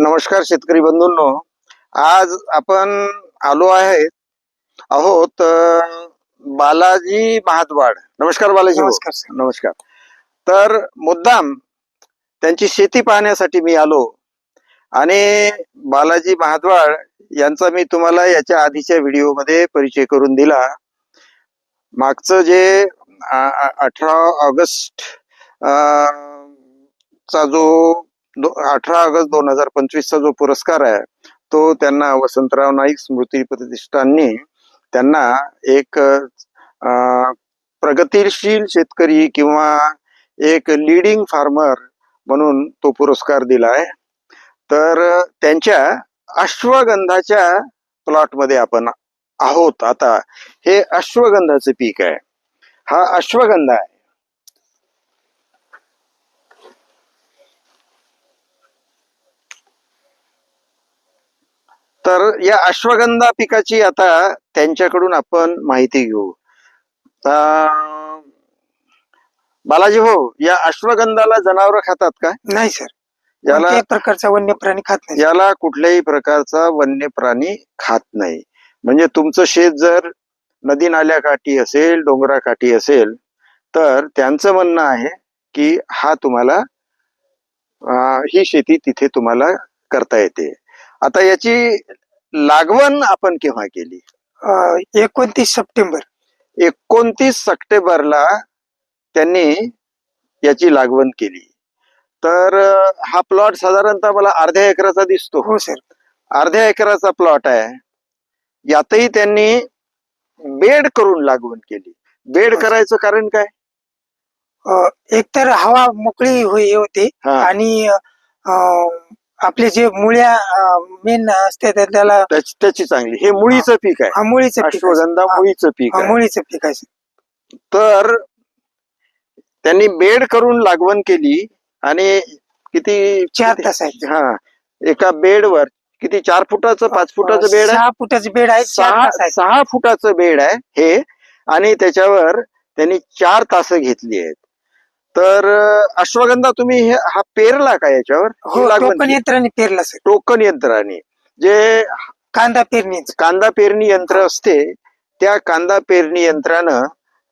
नमस्कार शेतकरी बंधूंनो, आज आपण आहोत बालाजी महाद्वाड. नमस्कार बालाजी भाऊ. नमस्कार सर. नमस्कार. तर मुद्दाम त्यांची शेती पाहण्यासाठी मी आलो आणि बालाजी महाद्वाड यांचा मी तुम्हाला याच्या आधीच्या व्हिडिओमध्ये परिचय करून दिला. मागचं जे 18 ऑगस्ट चा जो 18 ऑगस्ट 2025 चा जो पुरस्कार आहे तो त्यांना वसंतराव नाईक स्मृती प्रतिष्ठानने त्यांना एक प्रगतिशील शेतकरी किंवा एक लीडिंग फार्मर म्हणून तो पुरस्कार दिलाय. तर त्यांच्या अश्वगंधाच्या प्लॉट मध्ये आपण आहोत. आता हे अश्वगंधाचं पीक आहे. हा अश्वगंधा आहे. तर या अश्वगंधा पिकाची आता त्यांच्याकडून आपण माहिती घेऊ. बालाजी भाऊ, या अश्वगंधाला जनावर खातात का? नाही सर, याला कोणत्याही प्रकारचा वन्य प्राणी खात नाही. याला कुठल्याही प्रकारचा वन्य प्राणी खात नाही. म्हणजे तुमचं शेत जर नदी नाल्याकाठी असेल, डोंगराकाठी असेल, तर त्यांचं म्हणणं आहे की हा तुम्हाला ही शेती तिथे तुम्हाला करता येते. आता याची लागवण आपण केव्हा केली? 29 सप्टेंबर. 29 सप्टेंबरला त्यांनी याची लागवण केली. तर हा प्लॉट साधारणतः मला अर्ध्या एकराचा दिसतो. हो सर, अर्ध्या एकराचा प्लॉट आहे. यातही त्यांनी बेड करून लागवण केली. बेड करायचं कारण काय? एकतर हवा मोकळी होते आणि आपले जे मुळ्या मेन असते त्याला त्याची चांगली. हे मुळीचं पीक आहे. मुळीचं पीक, अश्वगंधा मुळीचं पीक आहे. मुळीचं पीक आहे. तर त्यांनी बेड करून लागवण केली आणि किती 4 तास आहे. हा, एका बेडवर किती 4 फुटाचं 5 फुटाचं बेड आहे? 6 फुटाचं बेड आहे. 6 फुटाचं बेड आहे हे. आणि त्याच्यावर त्यांनी 4 तास घेतली आहेत. तर अश्वगंधा तुम्ही हा पेरला का याच्यावर? टोकन यंत्राने पेरला सर. टोकन यंत्राने, जे कांदा पेरणी यंत्र असते त्या कांदा पेरणी यंत्रानं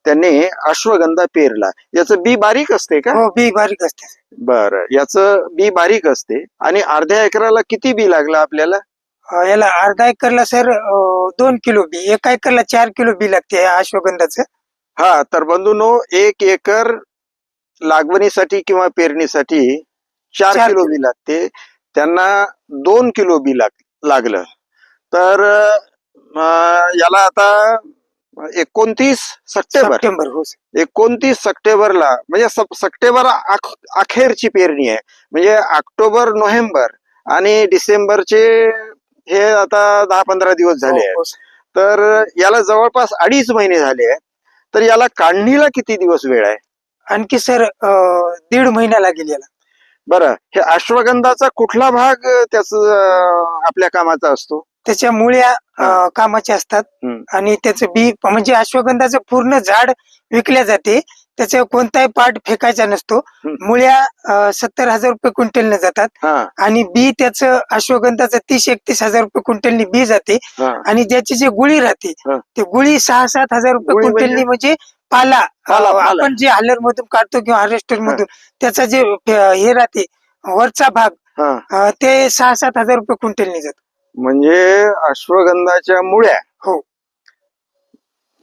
त्यांनी अश्वगंधा पेरला. याचं बी बारीक असते का? हो, बी बारीक असते. बरं, याचं बी बारीक असते. आणि अर्ध्या एकराला किती बी लागला आपल्याला? याला अर्धा एकरला सर 2 किलो बी, 1 एकरला 4 किलो बी लागते अश्वगंधाचं. हा, तर बंधूंनो, 1 एकर लागवणीसाठी किंवा पेरणीसाठी 4 किलो बी लागते. त्यांना 2 किलो बी लागलं. तर याला आता 29 सप्टेंबर, 29 सप्टेंबरला, म्हणजे सप्टेंबर अखेरची पेरणी आहे. म्हणजे ऑक्टोबर, नोव्हेंबर आणि डिसेंबरचे हे आता 10-15 दिवस झाले आहेत. तर याला जवळपास 2.5 महिने झाले आहेत. तर याला काढणीला किती दिवस वेळ आहे? आणखी सर 1.5 महिना लागेल याला. बरं, हे अश्वगंधाचा कुठला भाग त्याच आपल्या कामाचा असतो? त्याच्या मुळ्या कामाचे असतात. आणि त्याचं बी, म्हणजे अश्वगंधाचं पूर्ण झाड विकल्या जाते. त्याचा कोणताही पार्ट फेकायचा नसतो. मुळ्या 70,000 रुपये क्विंटलने जातात. आणि बी त्याचं अश्वगंधाचं 30-31 हजार रुपये क्विंटलनी बी जाते. आणि ज्याची जी गुळी राहते ते गुळी 6-7 हजार रुपये क्विंटलनी, म्हणजे पाला आपण जे हार्लर मधून काढतो किंवा हार्वेस्टर मधून, त्याचा जे हे राहते वरचा भाग, ते 6-7 हजार रुपये क्विंटलनी जातो. म्हणजे अश्वगंधाच्या मुळ्या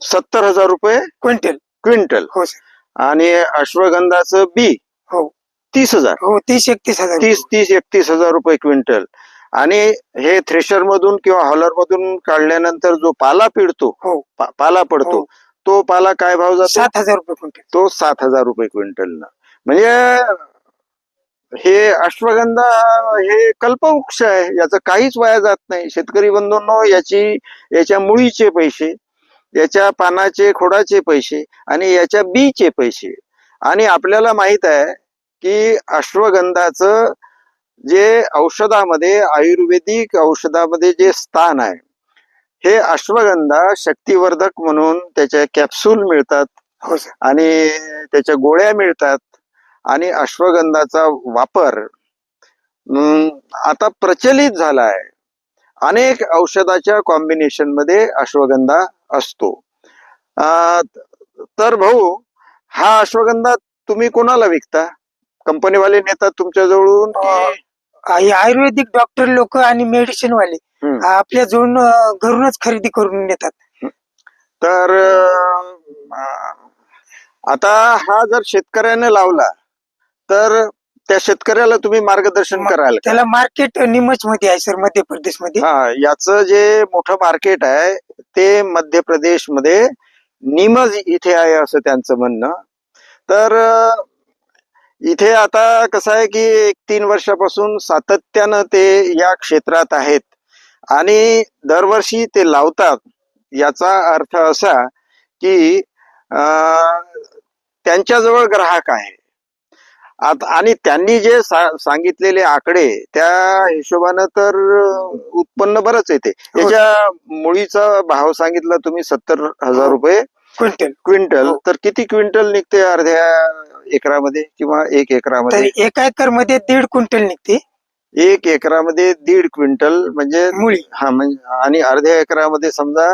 70,000 रुपये क्विंटल. हो सर. आणि अश्वगंधाचं बी 30,000. हो, 30-31 हजार. 30-31 हजार रुपये क्विंटल. आणि हे थ्रेशर मधून किंवा हॉलर मधून काढल्यानंतर जो पाला पिळतो, पाला पडतो, तो पाला काय भाव जातो? 7,000 रुपये क्विंटल. तो 7,000 रुपये क्विंटल. म्हणजे हे अश्वगंधा हे कल्पवृक्ष आहे. याचं काहीच वाया जात नाही. शेतकरी बंधूंनो, याच्या मुळीचे पैसे, याच्या पानाचे खोडाचे पैसे आणि याच्या बीचे पैसे. आणि आपल्याला माहित आहे की अश्वगंधाचं जे औषधामध्ये, आयुर्वेदिक औषधामध्ये जे स्थान आहे, हे अश्वगंधा शक्तिवर्धक म्हणून त्याच्या कॅप्सूल मिळतात आणि त्याच्या गोळ्या मिळतात. आणि अश्वगंधाचा वापर आता प्रचलित झाला आहे. अनेक औषधाच्या कॉम्बिनेशन मध्ये अश्वगंधा असतो. तर भाऊ, हा अश्वगंधा तुम्ही कोणाला विकता? कंपनीवाले नेतात तुमच्या जवळून की? हे आयुर्वेदिक डॉक्टर लोक आणि मेडिसिन वाले आपल्या जवळून घरूनच खरेदी करून नेतात. तर आता हा जर शेतकऱ्याने लावला तर त्या शेतकऱ्याला तुम्ही मार्गदर्शन कराल का? त्याला मार्केट निमच मध्ये आहे सर, मध्य प्रदेश मध्ये. हा, याचं जे मोठं मार्केट आहे ते मध्य प्रदेश मध्ये निमज इथे आहे असं त्यांचं म्हणणं. तर इथे आता कसं आहे की 3 वर्षापासून सातत्यानं ते या क्षेत्रात आहेत आणि दरवर्षी ते लावतात. याचा अर्थ असा की त्यांच्याजवळ ग्राहक आहे. आणि त्यांनी जे सांगितलेले आकडे त्या हिशोबानं तर उत्पन्न बरंच येते. याच्या मुळीचा भाव सांगितला तुम्ही 70,000 रुपये क्विंटल. तर किती क्विंटल निघते अर्ध्या एकरामध्ये किंवा 1 एकरामध्ये? 1 एकर मध्ये 1.5 क्विंटल निघते. 1 एकरामध्ये 1.5 क्विंटल म्हणजे मुळी. हा, म्हणजे आणि अर्ध्या एकरामध्ये समजा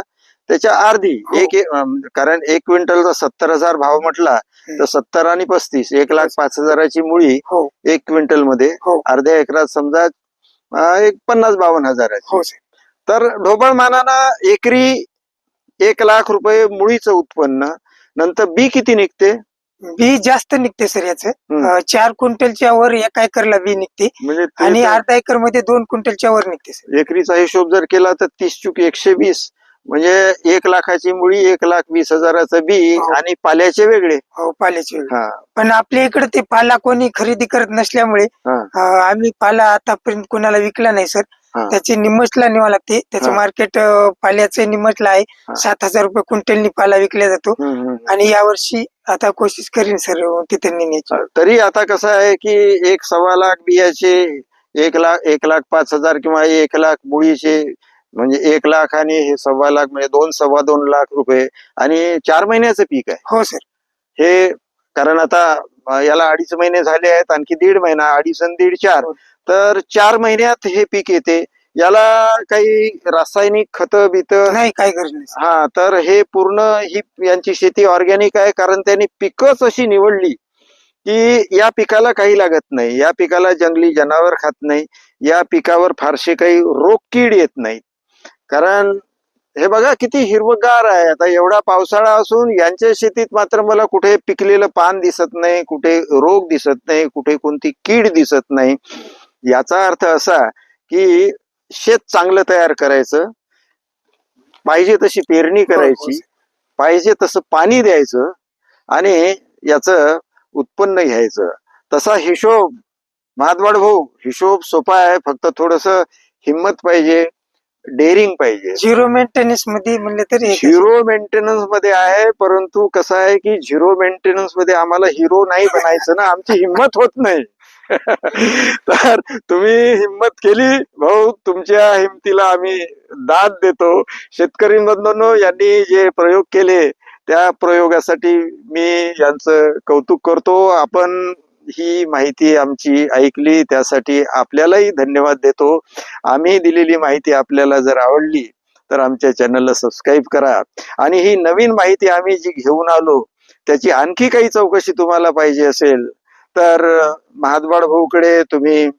त्याच्या अर्धी. कारण 1 क्विंटलचा 70,000 भाव म्हटला तर 70 आणि 35 1,05,000ची मुळी 1 क्विंटल मध्ये. अर्ध्या एकरात समजा एक 50-52 हजाराची. तर ढोबळ मानानं एकरी 1 लाख रुपये मुळीचं उत्पन्न. नंतर बी किती निघते? बी जास्त निघते सर. याचं 4 क्विंटलच्या वर 1 एकरला बी निघते म्हणजे आणि अर्धा एकर मध्ये 2 क्विंटलच्या वर निघते सर. एकरीचा हिशोब जर केला तर 30-120 म्हणजे 1 लाखाची मुळी, 1,20,000चं बी आणि पाल्याचे वेगळे. पाल्याचे वेगळे. पण आपल्या इकडे ते पाला कोणी खरेदी करत नसल्यामुळे आम्ही पाला आतापर्यंत कोणाला विकला नाही सर. त्याचे निमचला न्यावं लागते. त्याचं मार्केट पाल्याचं निमचला आहे. 7,000 रुपये क्विंटलनी पाला विकला जातो. आणि यावर्षी आता कोशिश करीन सर तिथे नेण्याची. तरी आता कसं आहे की 1.25 लाख बियाचे 1,05,000 किंवा 1 लाख मुळीचे म्हणजे 1 लाख आणि हे 1.25 लाख म्हणजे 2-2.25 लाख रुपये आणि 4 महिन्याचं पीक आहे. हो सर. हे कारण आता याला 2.5 महिने झाले आहेत, आणखी 1.5 महिना, 2.5 आणि 1.5 4. तर 4 महिन्यात हे पीक येते. याला काही रासायनिक खत बीत नाही, काही गरज नाही. हा, तर हे पूर्ण ही यांची शेती ऑर्गॅनिक आहे. कारण त्यांनी पिकच अशी निवडली की या पिकाला काही लागत नाही, या पिकाला जंगली जनावर खात नाही, या पिकावर फारसे काही रोग कीड येत नाहीत. कारण हे बघा किती हिरवगार आहे. आता एवढा पावसाळा असून यांच्या शेतीत मात्र मला कुठे पिकलेलं पान दिसत नाही, कुठे रोग दिसत नाही, कुठे कोणती कीड दिसत नाही. याचा अर्थ असा की शेत चांगलं तयार करायचं, पाहिजे तशी पेरणी करायची, पाहिजे तसं पाणी द्यायचं आणि याचं उत्पन्न घ्यायचं. तसा हिशोब महाद्वाड भाऊ, हिशोब सोपा आहे. फक्त थोडस हिंमत पाहिजे, डेअरिंग पाहिजे. झिरो मेंटेनन्स मध्ये म्हणले तरी झिरो मेंटेनन्स मध्ये आहे. परंतु कसं आहे की झिरो मेंटेनन्स मध्ये आम्हाला हिरो नाही बनायचं ना, आमची हिंमत होत नाही. तर तुम्ही हिंमत केली भाऊ, तुमच्या हिमतीला आम्ही दाद देतो. शेतकरी बंधूंनो, यांनी जे प्रयोग केले त्या प्रयोगासाठी मी यांचं कौतुक करतो. आपण ही माहिती आमची ऐकली त्यासाठी आपल्यालाही धन्यवाद देतो. आम्ही दिलेली माहिती आपल्याला जर आवडली तर आमच्या चॅनलला सबस्क्राईब करा. आणि ही नवीन माहिती आम्ही जी घेऊन आलो त्याची आणखी काही चौकशी तुम्हाला पाहिजे असेल तर महाद्वाड भाऊकडे तुम्ही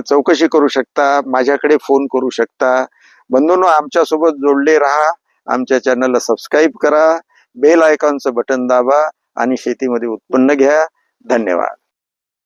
चौकशी करू शकता, माझ्याकडे फोन करू शकता. बंधूंनो, आमच्यासोबत जोडले राहा, आमच्या चॅनलला सबस्क्राईब करा, बेल आयकॉनचं बटन दाबा आणि शेतीमध्ये उत्पन्न घ्या. धन्यवाद.